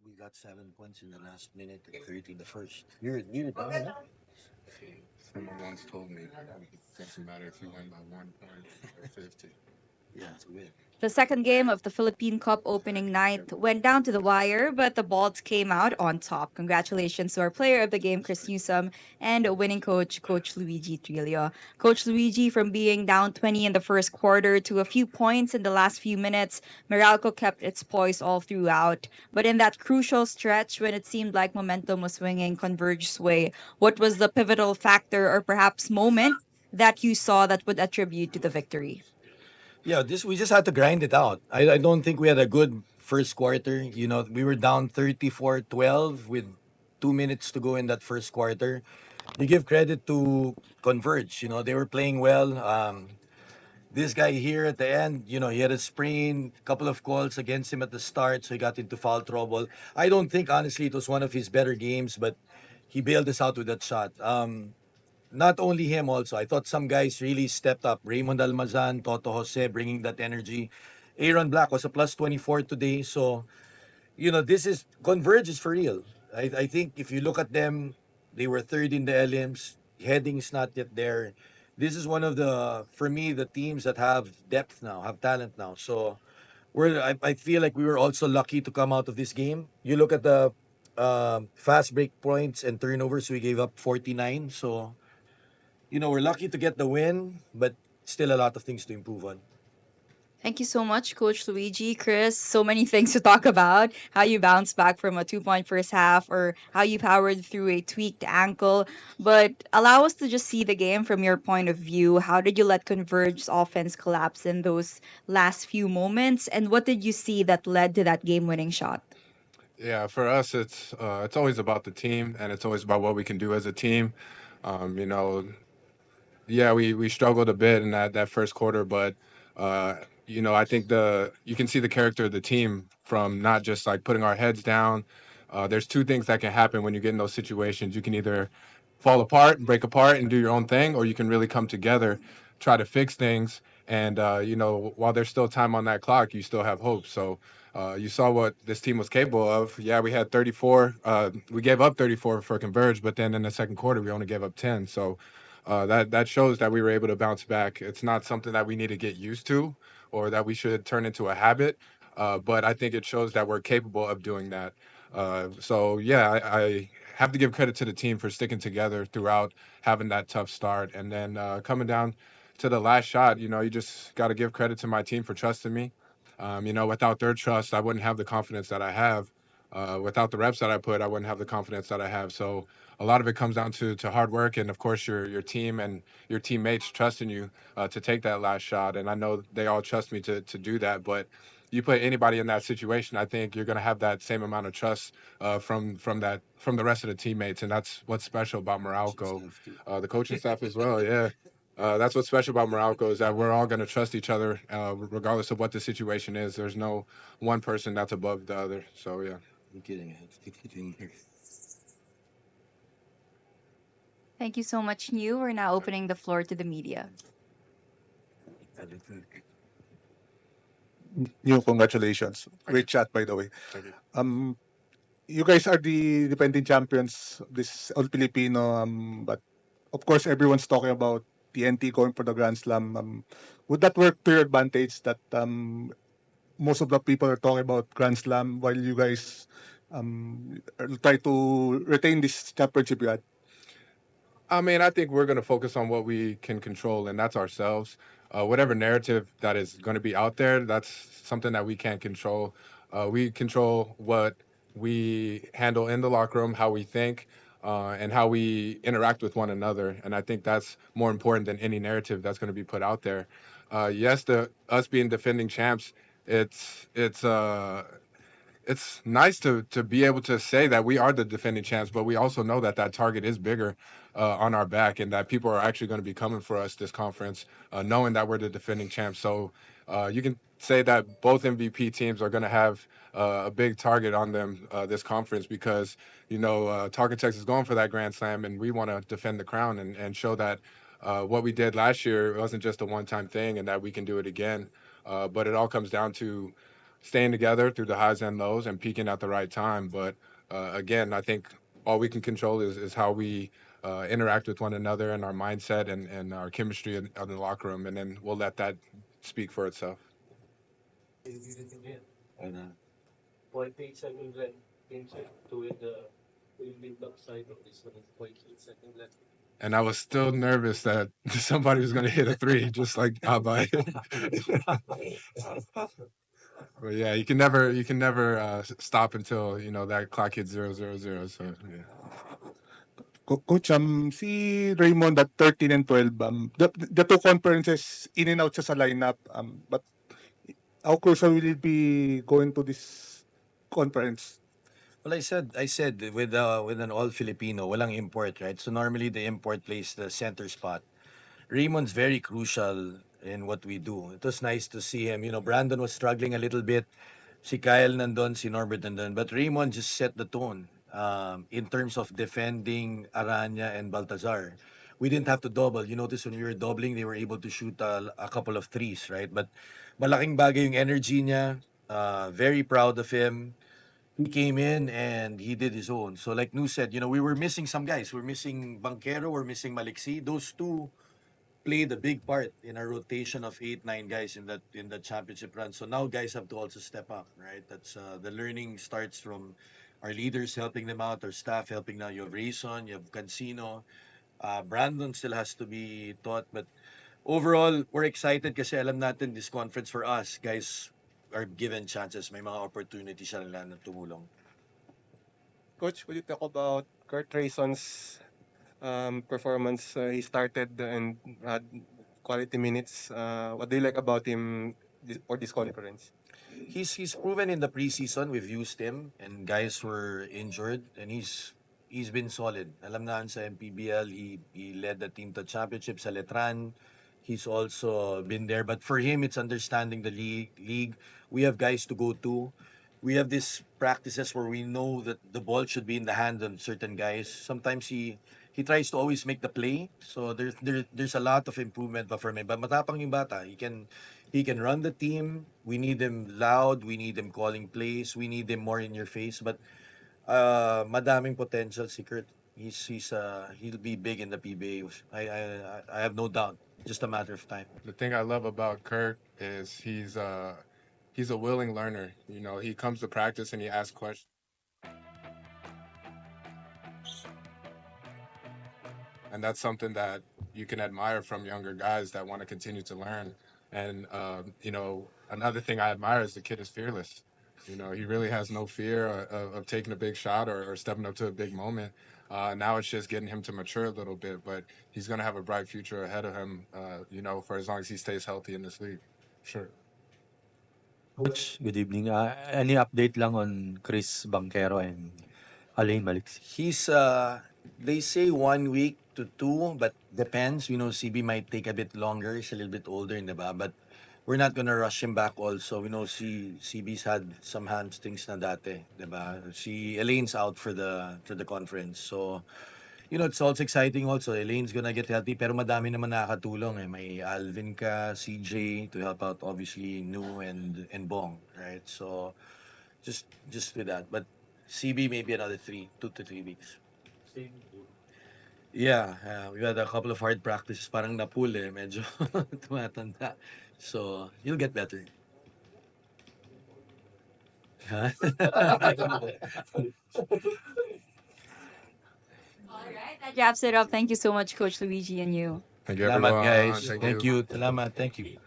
we got 7 points in the last minute and 30 in the first. You're down, huh? Someone once told me it doesn't matter if you win by 1 point or 50. Yeah, it's a win. The second game of the Philippine Cup opening night went down to the wire, but the Balts came out on top. Congratulations to our player of the game, Chris Newsome, and winning coach, Coach Luigi Trillo. Coach Luigi, from being down 20 in the first quarter to a few points in the last few minutes, Meralco kept its poise all throughout. But in that crucial stretch, when it seemed like momentum was swinging Converge's way, what was the pivotal factor or perhaps moment that you saw that would attribute to the victory? Yeah, this we just had to grind it out. I don't think we had a good first quarter. We were down 34-12 with 2 minutes to go in that first quarter. You give credit to Converge. They were playing well. This guy here at the end, he had a sprain, couple of calls against him at the start, so he got into foul trouble. I don't think, honestly, it was one of his better games, but he bailed us out with that shot. Not only him, also, I thought some guys really stepped up. Raymond Almazan, Toto Jose, bringing that energy. Aaron Black was a plus 24 today, so this is Converge is for real. I think if you look at them, they were third in the LMs. Heading's not yet there. This is one of the, for me, the teams that have depth now, have talent now. So I feel like we were also lucky to come out of this game. You look at the fast break points and turnovers, we gave up 49. So we're lucky to get the win, but still a lot of things to improve on. Thank you so much, Coach Luigi. Chris, so many things to talk about. How you bounced back from a 2 point first half, or how you powered through a tweaked ankle. But allow us to just see the game from your point of view. How did you let Converge's offense collapse in those last few moments? And what did you see that led to that game winning shot? Yeah, for us, it's always about the team, and it's always about what we can do as a team. Um, you know, yeah, we struggled a bit in that first quarter, but uh, I think the you can see the character of the team from not just like putting our heads down. There's two things that can happen when you get in those situations. You can either fall apart and break apart and do your own thing, or you can really come together, try to fix things. And while there's still time on that clock, you still have hope. So you saw what this team was capable of. Yeah, we had 34. We gave up 34 for Converge, but then in the second quarter, we only gave up 10. So that shows that we were able to bounce back. It's not something that we need to get used to or that we should turn into a habit, but I think it shows that we're capable of doing that. So yeah, I have to give credit to the team for sticking together throughout having that tough start, and then coming down to the last shot. You just got to give credit to my team for trusting me. Without their trust, I wouldn't have the confidence that I have. Without the reps that I put, I wouldn't have the confidence that I have. So a lot of it comes down to hard work, and of course your team and your teammates trusting you to take that last shot. And I know they all trust me to do that. But you put anybody in that situation, I think you're going to have that same amount of trust from the rest of the teammates, and that's what's special about Coaching Meralco, staff, too. the coaching staff as well. Yeah. That's what's special about Meralco is that we're all going to trust each other, regardless of what the situation is. There's no one person that's above the other. So yeah. I'm kidding. I'm kidding. Thank you so much, New. We're now opening the floor to the media. New congratulations. Thank you. Great chat, by the way. Thank you. Um, you guys are the defending champions of this All Filipino. But of course, everyone's talking about TNT going for the Grand Slam. Would that work to your advantage that most of the people are talking about Grand Slam while you guys try to retain this championship you had? I mean, I think we're going to focus on what we can control, and that's ourselves. Whatever narrative that is going to be out there, that's something that we can't control. We control what we handle in the locker room, how we think, and how we interact with one another. And I think that's more important than any narrative that's going to be put out there. Yes, the us being defending champs, it's it's uh it's nice to be able to say that we are the defending champs, but we also know that that target is bigger on our back, and that people are actually going to be coming for us this conference, knowing that we're the defending champs. So you can say that both MVP teams are going to have a big target on them this conference because Target Tech is going for that Grand Slam, and we want to defend the crown and show that what we did last year wasn't just a one-time thing, and that we can do it again. But it all comes down to staying together through the highs and lows and peaking at the right time. But again, I think all we can control is how we interact with one another and our mindset and our chemistry in the locker room, and then we'll let that speak for itself. Ano. And I was still nervous that somebody was going to hit a three, just like Abay. But yeah, you can never stop until that clock hits 000. So yeah. Coach, si Raymond at 13 and 12, the two conferences, in and out siya sa lineup. But how crucial will it be going to this conference? Well, I said with an all Filipino, walang import, right? So normally the import plays the center spot. Raymond's very crucial in what we do. It was nice to see him. You know, Brandon was struggling a little bit. Si Kyle nandun, si Norbert nandun. But Raymond just set the tone in terms of defending Aranya and Baltazar. We didn't have to double. You notice when we were doubling, they were able to shoot a couple of threes, right? But malaking bagay yung energy niya. Very proud of him. He came in and he did his own. So like Nu said, you know, we were missing some guys. We're missing Banquero, we're missing Maliksi. Those two played a big part in our rotation of 8, 9 guys in that championship run. So now guys have to also step up, right? That's the learning starts from our leaders helping them out, our staff helping now. You have Rayson, you have Cancino. Brandon still has to be taught, but overall, we're excited kasi alam natin this conference for us, guys are given chances. May mga opportunities siya nila na tumulong. Coach, could you talk about Kurt Rayson's performance? He started and had quality minutes. What do you like about him for this conference? He's proven in the preseason. We've used him and guys were injured and he's been solid. Alam na sa MPBL, he led the team to championship sa Letran. He's also been there, but for him it's understanding the league. We have guys to go to. We have these practices where we know that the ball should be in the hand of certain guys. Sometimes he tries to always make the play. So there's a lot of improvement pa for me. But matapang yung bata. He can run the team. We need him loud. We need him calling plays. We need him more in your face. But madaming potential si Kurt. He'll be big in the PBA. I have no doubt. Just a matter of time. The thing I love about Kirk is he's a willing learner. You know, he comes to practice and he asks questions. And that's something that you can admire from younger guys that want to continue to learn. And another thing I admire is the kid is fearless. You know, he really has no fear of taking a big shot or stepping up to a big moment. Now it's just getting him to mature a little bit, but he's going to have a bright future ahead of him, for as long as he stays healthy in this league. Sure. Coach, good evening. Any update lang on Chris Banquero and Alain Maliksi? He's they say 1 week to 2, but depends. You know, CB might take a bit longer. He's a little bit older, diba? But we're not gonna rush him back also. We know CB's had some hamstrings na dati, diba? Si Elaine's out for the conference. So, you know, it's also exciting also. Elaine's gonna get healthy, pero madami naman nakakatulong eh. May Alvin ka, CJ to help out obviously Nu and Bong, right? So just with that. But CB maybe another 2 to 3 weeks. Yeah, we had a couple of hard practices. Parang napul eh, medyo tumatanda. So, you'll get better. Huh? All right, that wraps it up. Thank you so much, Coach Luigi and you. Thank you, Salamat everyone. guys. Thank Thank you. you. Salamat. Thank you.